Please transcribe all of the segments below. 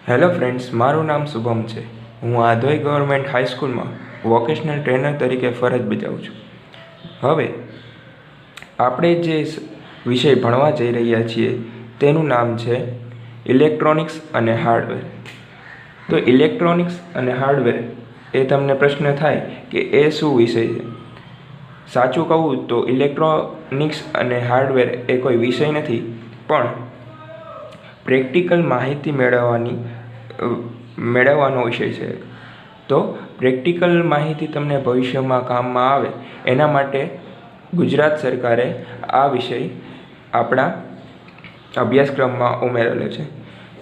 Hello friends, મારું નામ શુભમ છે. હું આધોઈ ગવર્મેન્ટ હાઈસ્કૂલમાં વોકેશનલ ટ્રેનર તરીકે ફરજ બજાવું છું. હવે આપણે જે વિષય ભણવા જઈ રહ્યા છીએ તેનું નામ છે ઇલેક્ટ્રોનિક્સ અને હાર્ડવેર. તો ઇલેક્ટ્રોનિક્સ અને હાર્ડવેર એ તમને પ્રશ્ન થાય કે એ શું વિષય છે. સાચું કહું તો ઇલેક્ટ્રોનિક્સ અને હાર્ડવેર એ કોઈ વિષય નથી, પણ પ્રેક્ટિકલ માહિતી મેળવવાનો વિષય છે. તો પ્રેક્ટિકલ માહિતી તમને ભવિષ્યમાં કામમાં આવે એના માટે ગુજરાત સરકારે આ વિષય આપણા અભ્યાસક્રમમાં ઉમેરેલો છે.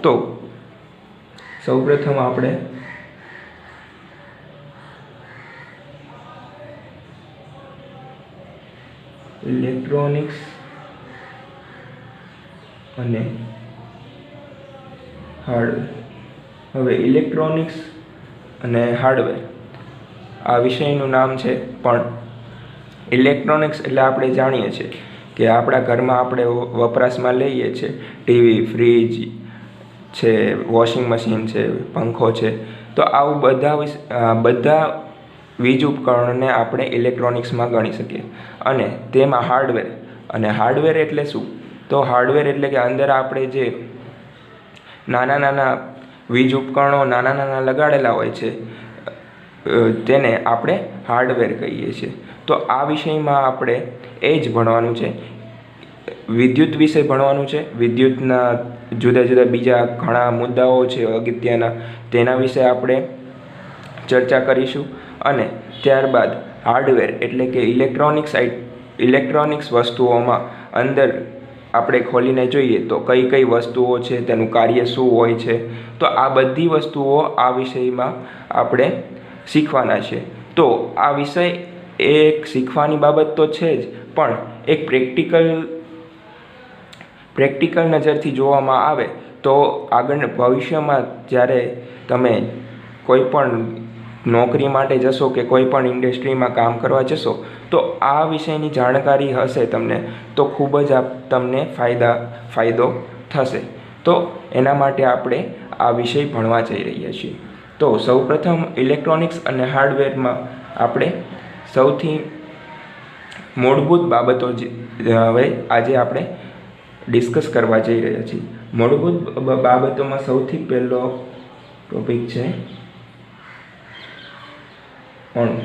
તો સૌપ્રથમ આપણે ઇલેક્ટ્રોનિક્સ અને હાર્ડવેર. હવે ઇલેક્ટ્રોનિક્સ અને હાર્ડવેર આ વિષયનું નામ છે, પણ ઇલેક્ટ્રોનિક્સ એટલે આપણે જાણીએ છીએ કે આપણા ઘરમાં આપણે વપરાશમાં લઈએ છીએ ટીવી, ફ્રીજ છે, વોશિંગ મશીન છે, પંખો છે. તો આવું બધા વીજ ઉપકરણોને આપણે ઇલેક્ટ્રોનિક્સમાં ગણી શકીએ. અને તેમાં હાર્ડવેર એટલે શું? તો હાર્ડવેર એટલે કે અંદર આપણે જે નાના વીજ ઉપકરણો લગાડેલા હોય છે તેને આપણે હાર્ડવેર કહીએ છીએ. તો આ વિષયમાં આપણે એ જ ભણવાનું છે, વિદ્યુત વિષય ભણવાનું છે. વિદ્યુતના જુદા જુદા બીજા ઘણા મુદ્દાઓ છે અગત્યના, તેના વિશે આપણે ચર્ચા કરીશું. અને ત્યારબાદ હાર્ડવેર એટલે કે ઇલેક્ટ્રોનિક્સ વસ્તુઓમાં અંદર આપણે ખોલીને જોઈએ તો કઈ કઈ વસ્તુઓ છે, તેનું કાર્ય શું હોય છે. તો આ બધી વસ્તુઓ આ વિષયમાં આપણે શીખવાના છે. તો આ વિષય એક શીખવાની બાબત તો છે જ, પણ એક પ્રેક્ટિકલ નજરથી જોવામાં આવે તો આગળ ભવિષ્યમાં જ્યારે તમે કોઈ પણ નોકરી માટે જશો કે કોઈ પણ ઇન્ડસ્ટ્રીમાં કામ કરવા જશો તો આ વિષયની જાણકારી હશે તમને, તો ખૂબ જ તમને ફાયદો થશે. તો એના માટે આપણે આ વિષય ભણવા જઈ રહ્યા છીએ. તો સૌપ્રથમ ઇલેક્ટ્રોનિક્સ અને હાર્ડવેરમાં આપણે સૌથી મૂળભૂત બાબતો હવે આજે આપણે ડિસ્કસ કરવા જઈ રહ્યા છીએ. મૂળભૂત બાબતોમાં સૌથી પહેલો ટોપિક છે અણુ.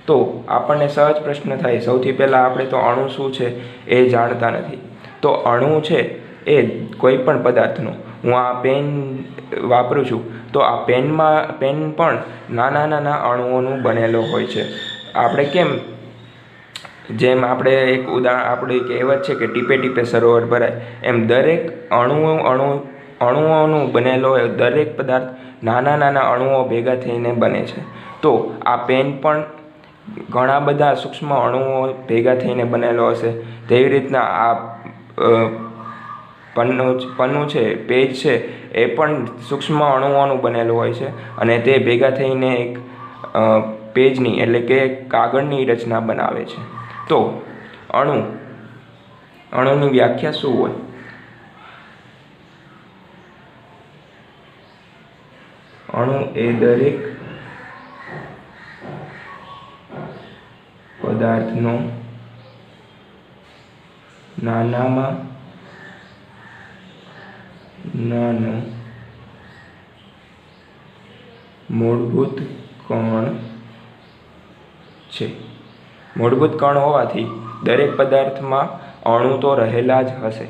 તો આપણને સહજ પ્રશ્ન થાય, સૌથી પહેલાં આપણે તો અણુ શું છે એ જાણતા નથી. તો અણુ છે એ કોઈ પણ પદાર્થનો, હું આ પેન વાપરું છું તો આ પેન પણ નાના અણુઓનું બનેલો હોય છે. આપણે જેમ આપણે એક ઉદાહરણ, આપણી કહેવત છે કે ટીપે ટીપે સરોવર ભરાય, એમ દરેક અણુઓનું બનેલો દરેક પદાર્થ નાના અણુઓ ભેગા થઈને બને છે. તો આ પેન પણ ઘણા બધા સૂક્ષ્મ અણુઓ ભેગા થઈને બનેલો હશે. તેવી રીતના આ પન્નું છે, પેજ છે, એ પણ સૂક્ષ્મ અણુઓનું બનેલું હોય છે અને તે ભેગા થઈને એક પેજની એટલે કે કાગળની રચના બનાવે છે. તો અણુની વ્યાખ્યા શું હોય? અણુ એ દરેક પદાર્થનો નાનામાં નાનો મૂળભૂત કણ છે. મૂળભૂત કણ હોવાથી દરેક પદાર્થમાં અણુ તો રહેલા જ હશે.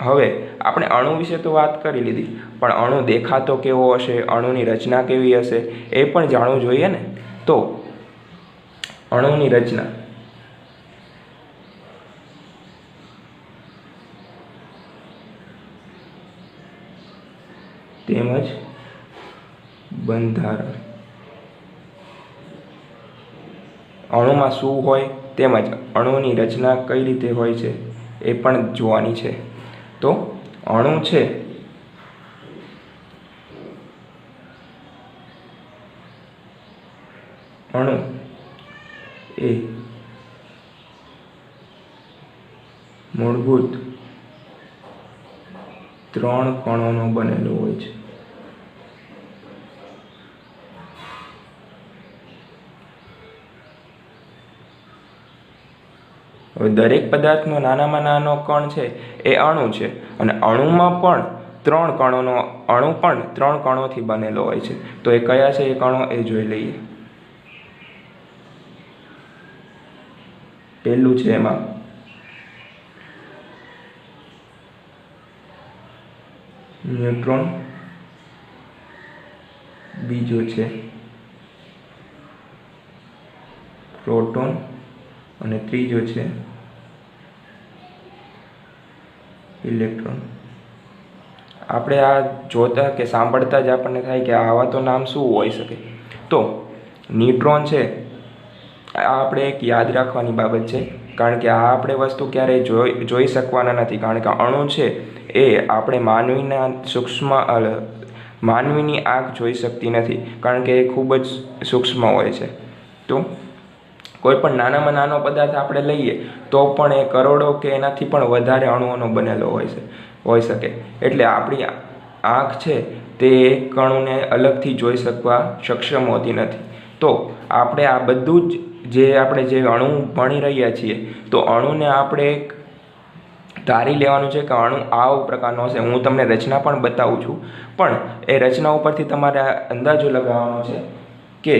હવે આપણે અણુ વિશે તો વાત કરી લીધી, પણ અણુ દેખાતો કેવો હશે, અણુની રચના કેવી હશે એ પણ જાણવું જોઈએ ને. તો અણુની રચના તેમજ બંધારણ, અણુમાં શું હોય તેમજ અણુની રચના કઈ રીતે હોય છે એ પણ જોવાની છે. તો અણુ છે અણુ એ મૂળભૂત 3 કણોનો બનેલો હોય છે. હવે દરેક પદાર્થનો નાનામાં નાનો કણ છે એ અણુ છે, અને અણુમાં પણ 3 કણોનો અણુ પણ 3 કણોથી બનેલો હોય છે. તો એ કયા છે એ કણો એ જોઈ લઈએ. પહેલું છે એમાં ન્યુટ્રોન, બીજો છે પ્રોટોન અને ત્રીજો છે ઇલેક્ટ્રોન. આપણે આ જોતા કે સાંભળતા જ આપણને થાય કે આવા તો નામ શું હોઈ શકે. તો ન્યુટ્રોન છે આ આપણે એક યાદ રાખવાની બાબત છે, કારણ કે આ આપણે વસ્તુ ક્યારેય જોઈ શકવાના નથી, કારણ કે અણુ છે એ આપણે માનવીની આંખ જોઈ શકતી નથી, કારણ કે એ ખૂબ જ સૂક્ષ્મ હોય છે. તો કોઈ પણ નાનામાં નાનો પદાર્થ આપણે લઈએ તો પણ એ કરોડો કે એનાથી પણ વધારે અણુઓનો બનેલો હોઈ શકે. એટલે આપણી આંખ છે તે કણુને અલગથી જોઈ શકવા સક્ષમ હોતી નથી. તો આપણે આ બધું જ આપણે જે અણુ ભણી રહ્યા છીએ, તો અણુને આપણે એક ધારી લેવાનું છે કે અણુ આવો પ્રકારનો હશે. હું તમને રચના પણ બતાવું છું, પણ એ રચના ઉપરથી તમારે અંદાજો લગાવવાનો છે કે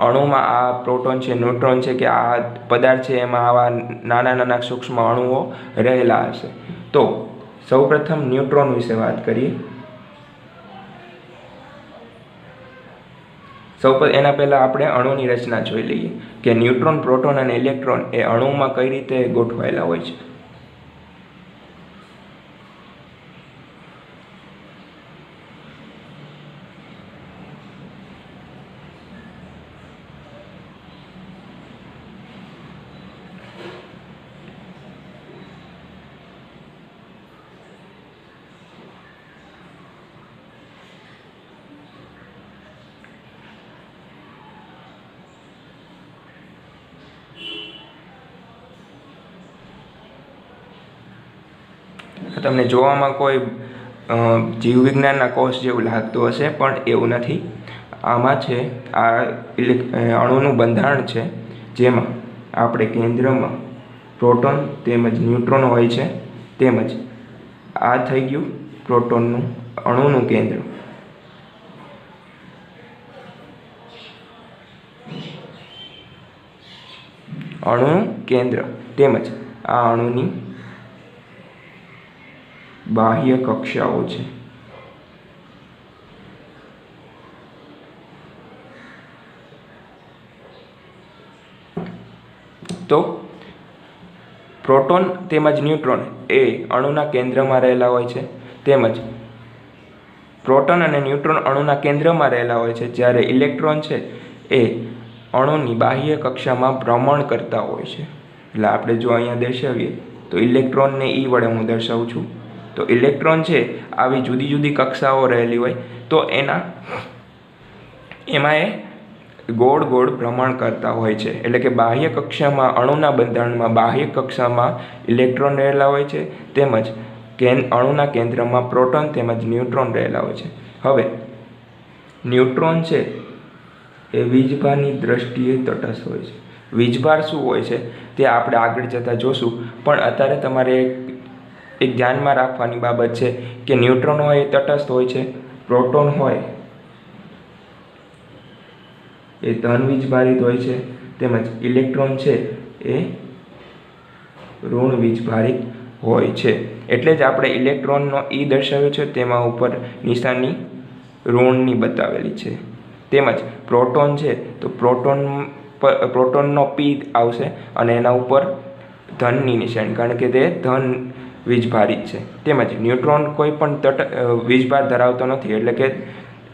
અણુમાં આ પ્રોટોન છે, ન્યુટ્રોન છે, કે આ પદાર્થ છે એમાં આવા નાના નાના સૂક્ષ્મ અણુઓ રહેલા હશે. તો સૌપ્રથમ ન્યુટ્રોન વિશે વાત કરીએ. એના પહેલાં આપણે અણુની રચના જોઈ લઈએ કે ન્યુટ્રોન, પ્રોટોન અને ઇલેક્ટ્રોન એ અણુમાં કઈ રીતે ગોઠવાયેલા હોય છે. તમને જોવામાં કોઈ જીવવિજ્ઞાનના કોર્સ જેવું લાગતું હશે, પણ એવું નથી. આમાં છે આ અણુનું બંધારણ છે, જેમાં આપણે કેન્દ્રમાં પ્રોટોન તેમજ ન્યુટ્રોન હોય છે. તેમજ આ થઈ ગયું પ્રોટોનનું અણુનું કેન્દ્ર. અણુનું કેન્દ્ર તેમજ આ અણુની બાહ્ય કક્ષાઓ છે. તો પ્રોટોન તેમજ ન્યુટ્રોન એ અણુના કેન્દ્રમાં રહેલા હોય છે, તેમજ પ્રોટોન અને ન્યુટ્રોન અણુના કેન્દ્રમાં રહેલા હોય છે, જ્યારે ઇલેક્ટ્રોન છે એ અણુની બાહ્ય કક્ષામાં ભ્રમણ કરતા હોય છે. એટલે આપણે જો અહીંયા દર્શાવીએ તો ઇલેક્ટ્રોનને ઈ વડે હું દર્શાવું છું. તો ઇલેક્ટ્રોન છે આવી જુદી જુદી કક્ષાઓ રહેલી હોય, તો એમાં એ ગોળ ગોળ ભ્રમણ કરતા હોય છે. એટલે કે બાહ્ય કક્ષામાં અણુના બંધારણમાં બાહ્ય કક્ષામાં ઇલેક્ટ્રોન રહેલા હોય છે, તેમજ અણુના કેન્દ્રમાં પ્રોટોન તેમજ ન્યુટ્રોન રહેલા હોય છે. હવે ન્યુટ્રોન છે એ વીજભારની દ્રષ્ટિએ તટસ્થ હોય છે. વીજભાર શું હોય છે તે આપણે આગળ જતાં જોશું, પણ અત્યારે તમારે એક ધ્યાનમાં રાખવાની બાબત છે કે ન્યુટ્રોન હોય એ તટસ્થ હોય છે, પ્રોટોન હોય એ ધન વીજભારિત હોય છે, તેમજ ઇલેક્ટ્રોન છે એ ઋણ વીજભારિત હોય છે. એટલે જ આપણે ઇલેક્ટ્રોનનો ઈ દર્શાવ્યો છે, તેમાં ઉપર નિશાની ઋણની બતાવેલી છે. તેમજ પ્રોટોન છે તો પ્રોટોનનો પી આવશે અને એના ઉપર ધનની નિશાની, કારણ કે તે ધન વીજભારિત છે. તેમજ ન્યુટ્રોન કોઈ પણ વીજભાર ધરાવતો નથી, એટલે કે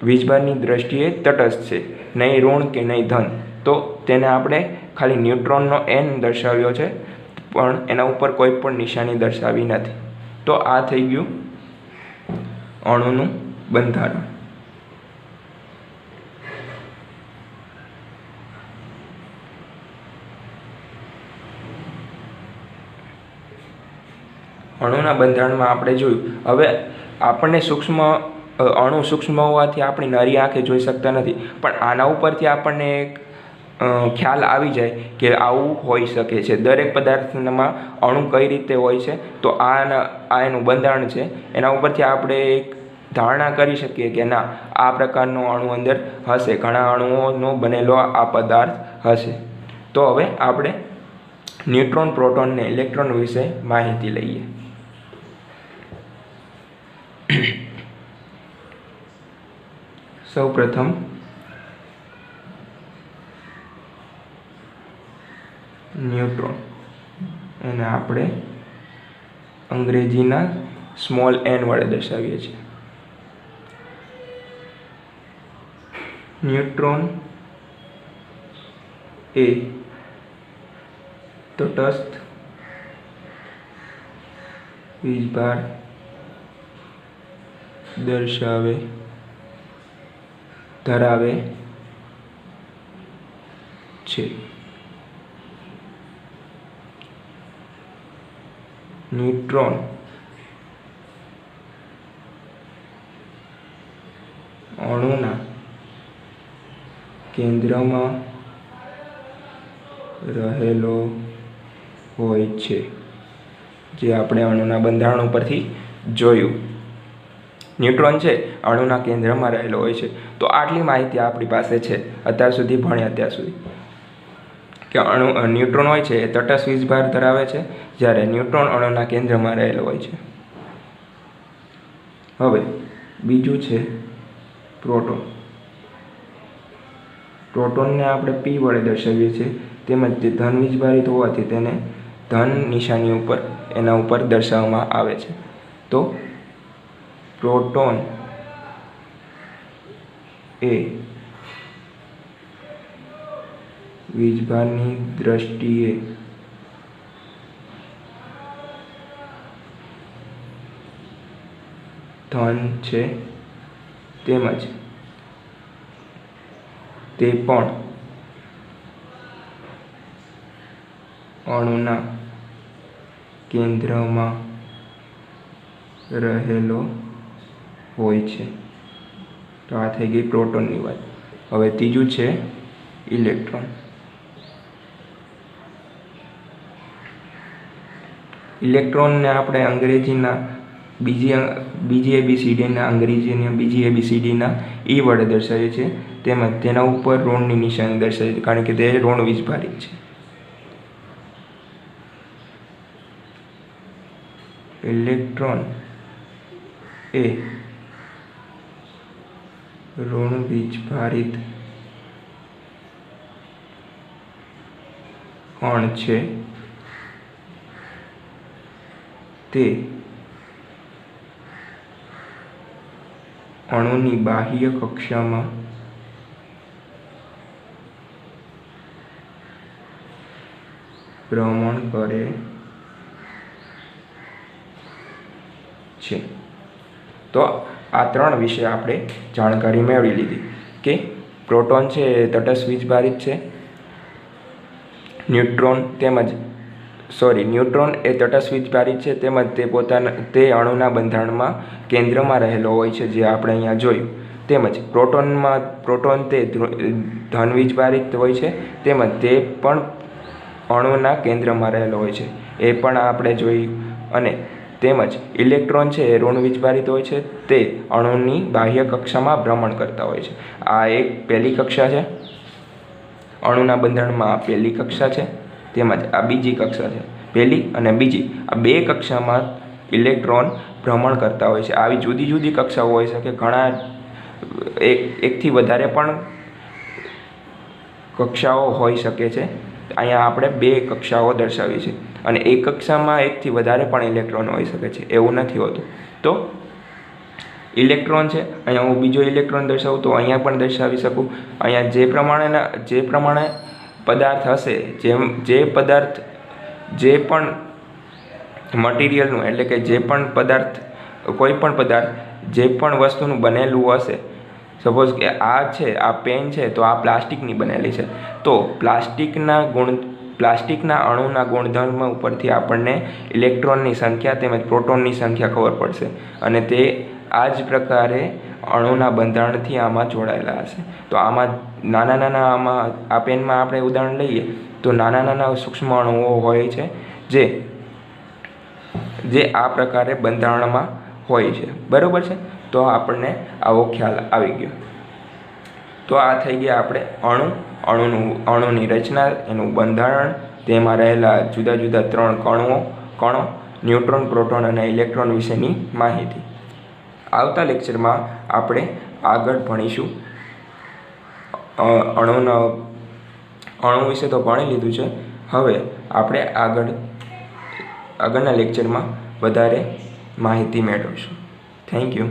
વીજભારની દ્રષ્ટિએ તટસ્થ છે, નહીં ઋણ કે નહીં ધન. તો તેને આપણે ખાલી ન્યુટ્રોનનો એન દર્શાવ્યો છે, પણ એના ઉપર કોઈ પણ નિશાની દર્શાવી નથી. તો આ થઈ ગયું અણુનું બંધારણ. અણુના બંધારણમાં આપણે જોયું. હવે આપણને અણુ સૂક્ષ્મ હોવાથી આપણી નરી આંખે જોઈ શકતા નથી, પણ આના ઉપરથી આપણને એક ખ્યાલ આવી જાય કે આવું હોઈ શકે છે. દરેક પદાર્થમાં અણુ કઈ રીતે હોય છે, તો આ એનું બંધારણ છે. એના ઉપરથી આપણે એક ધારણા કરી શકીએ કે ના, આ પ્રકારનો અણુ અંદર હશે, ઘણા અણુઓનો બનેલો આ પદાર્થ હશે. તો હવે આપણે ન્યુટ્રોન, પ્રોટોન ને ઇલેક્ટ્રોન વિશે માહિતી લઈએ. સૌપ્રથમ ન્યુટ્રોન, એને આપણે અંગ્રેજીના સ્મોલ n વડે દર્શાવીએ છીએ. ન્યુટ્રોન એ તટસ્થ વીજભાર ધરાવે છે. ન્યુટ્રોન અણુના કેન્દ્રમાં રહેલો હોય છે, જે આપણે અણુના બંધારણ ઉપરથી જોયું. ન્યુટ્રોન છે અણુના કેન્દ્રમાં રહેલો હોય છે. તો આટલી માહિતી આપણી પાસે છે અત્યાર સુધી ભણ્યા ત્યાર સુધી, કે ન્યુટ્રોન હોય છે એ તટસ્થ વીજભાર ધરાવે છે, જ્યારે ન્યુટ્રોન અણુના કેન્દ્રમાં રહેલો હોય છે. હવે બીજું છે પ્રોટોન. પ્રોટોનને આપણે P વડે દર્શાવીએ છીએ, તેમજ તે ધન વીજભારિત હોવાથી તેને ધન નિશાની ઉપર એના ઉપર દર્શાવવામાં આવે છે. તો પ્રોટોન એ વીજભારની દ્રષ્ટિએ ધન છે, તેમજ તે પણ અણુના કેન્દ્રમાં રહેલો હોય છે. તો આ થઈ ગઈ પ્રોટોનની વાત. હવે ત્રીજું છે ઇલેક્ટ્રોન. ઇલેક્ટ્રોનને આપણે અંગ્રેજીના બીજી ABCDના અંગ્રેજીની બીજી ABCDના E વડે દર્શાવીએ છીએ, તેમજ તેના ઉપર ઋણની નિશાની દર્શાવીએ છીએ, કારણ કે તે ઋણ વીજભારિત છે. ઇલેક્ટ્રોન એ ઋણ વીજભારિત કણ છે. તે અણુની બાહ્ય કક્ષામાં ભ્રમણ કરે છે. તો આ ત્રણ વિશે આપણે જાણકારી મેળવી લીધી કે પ્રોટોન છે એ તટસ્થ વીજભારિત છે, ન્યુટ્રોન એ તટસ્થ વીજભારિત છે, તેમજ તે અણુના બંધારણમાં કેન્દ્રમાં રહેલો હોય છે, જે આપણે અહીંયા જોયું. તેમજ પ્રોટોન તે ધન વીજભારિત હોય છે, તેમજ તે પણ અણુના કેન્દ્રમાં રહેલો હોય છે, એ પણ આપણે જોયું. અને તેમજ ઇલેક્ટ્રોન છે એ ઋણ વીજભારિત હોય છે, તે અણુની બાહ્ય કક્ષામાં ભ્રમણ કરતા હોય છે. આ એક પહેલી કક્ષા છે, અણુના બંધારણમાં આ પહેલી કક્ષા છે, તેમજ આ બીજી કક્ષા છે. પહેલી અને બીજી આ બે કક્ષામાં ઇલેક્ટ્રોન ભ્રમણ કરતા હોય છે. આવી જુદી જુદી કક્ષાઓ હોય છે કે ઘણા એકથી વધારે પણ કક્ષાઓ હોઈ શકે છે. અહીંયા આપણે બે કક્ષાઓ દર્શાવી છે, અને એક કક્ષામાં એકથી વધારે પણ ઇલેક્ટ્રોન હોઈ શકે છે, એવું નથી હોતું. તો ઇલેક્ટ્રોન છે, અહીંયા હું બીજો ઇલેક્ટ્રોન દર્શાવું તો અહીંયા પણ દર્શાવી શકું. અહીંયા જે પ્રમાણે પદાર્થ હશે, જે પણ મટીરિયલનું, એટલે કે જે પણ પદાર્થ, કોઈ પણ પદાર્થ જે પણ વસ્તુનું બનેલું હશે, સપોઝ કે આ છે, આ પેન છે, તો આ પ્લાસ્ટિકની બનેલી છે, તો પ્લાસ્ટિકના અણુના ગુણધર્મ ઉપરથી આપણને ઇલેક્ટ્રોનની સંખ્યા તેમજ પ્રોટોનની સંખ્યા ખબર પડશે, અને તે આ જ પ્રકારે અણુના બંધારણથી આમાં જોડાયેલા હશે. તો આમાં નાના આમાં આ પેનમાં આપણે ઉદાહરણ લઈએ તો નાના સૂક્ષ્મ અણુઓ હોય છે જે આ પ્રકારે બંધારણમાં હોય છે. બરાબર છે. તો આપણને આવો ખ્યાલ આવી ગયો. તો આ થઈ ગયા આપણે અણુની રચના, એનું બંધારણ, તેમાં રહેલા જુદા જુદા 3 કણો, ન્યુટ્રોન, પ્રોટોન અને ઇલેક્ટ્રોન વિશેની માહિતી. આવતા લેક્ચરમાં આપણે આગળ ભણીશું. અણુ વિશે તો ભણી લીધું છે. હવે આપણે આગળના લેક્ચરમાં વધારે માહિતી મેળવીશું. Thank you.